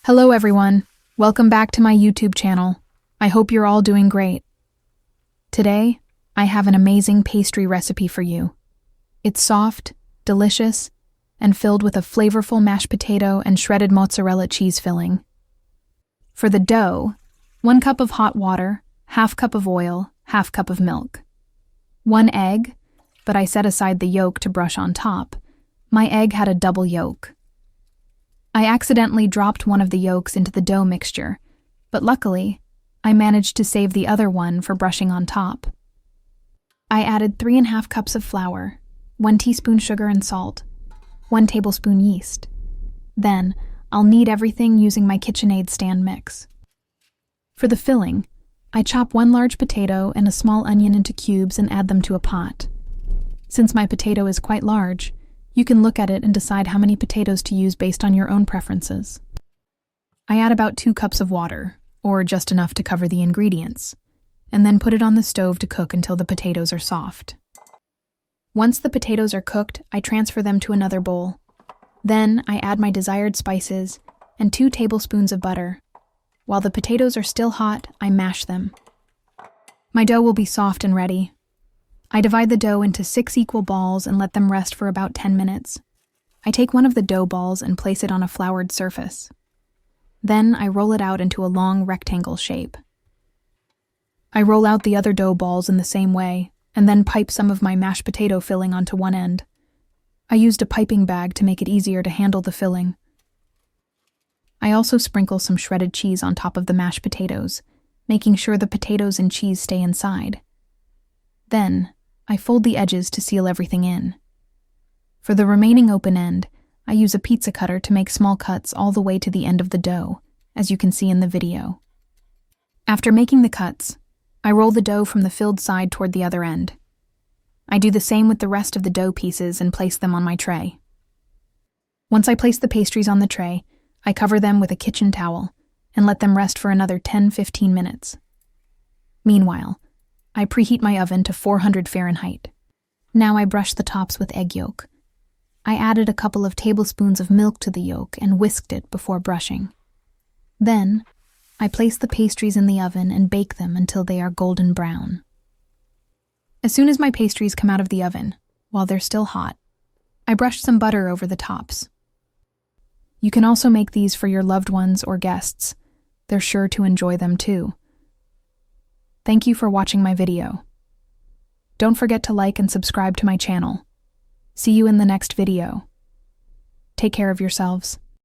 Hello everyone, welcome back to my YouTube channel. I hope you're all doing great. Today, I have an amazing pastry recipe for you. It's soft, delicious, and filled with a flavorful mashed potato and shredded mozzarella cheese filling. For the dough, 1 cup of hot water, ½ cup of oil, ½ cup of milk. 1 egg, but I set aside the yolk to brush on top. My egg had a double yolk. I accidentally dropped one of the yolks into the dough mixture, but luckily, I managed to save the other one for brushing on top. I added 3½ cups of flour, 1 teaspoon sugar and salt, 1 tablespoon yeast. Then, I'll knead everything using my KitchenAid stand mix. For the filling, I chop 1 large potato and a small onion into cubes and add them to a pot. Since my potato is quite large, you can look at it and decide how many potatoes to use based on your own preferences. I add about 2 cups of water, or just enough to cover the ingredients, and then put it on the stove to cook until the potatoes are soft. Once the potatoes are cooked, I transfer them to another bowl. Then I add my desired spices and 2 tablespoons of butter. While the potatoes are still hot, I mash them. My dough will be soft and ready. I divide the dough into 6 equal balls and let them rest for about 10 minutes. I take one of the dough balls and place it on a floured surface. Then I roll it out into a long rectangle shape. I roll out the other dough balls in the same way, and then pipe some of my mashed potato filling onto one end. I used a piping bag to make it easier to handle the filling. I also sprinkle some shredded cheese on top of the mashed potatoes, making sure the potatoes and cheese stay inside. Then, I fold the edges to seal everything in. For the remaining open end, I use a pizza cutter to make small cuts all the way to the end of the dough, as you can see in the video. After making the cuts, I roll the dough from the filled side toward the other end. I do the same with the rest of the dough pieces and place them on my tray. Once I place the pastries on the tray, I cover them with a kitchen towel and let them rest for another 10-15 minutes. Meanwhile, I preheat my oven to 400 Fahrenheit. Now I brush the tops with egg yolk. I added a couple of tablespoons of milk to the yolk and whisked it before brushing. Then, I place the pastries in the oven and bake them until they are golden brown. As soon as my pastries come out of the oven, while they're still hot, I brush some butter over the tops. You can also make these for your loved ones or guests. They're sure to enjoy them too. Thank you for watching my video. Don't forget to like and subscribe to my channel. See you in the next video. Take care of yourselves.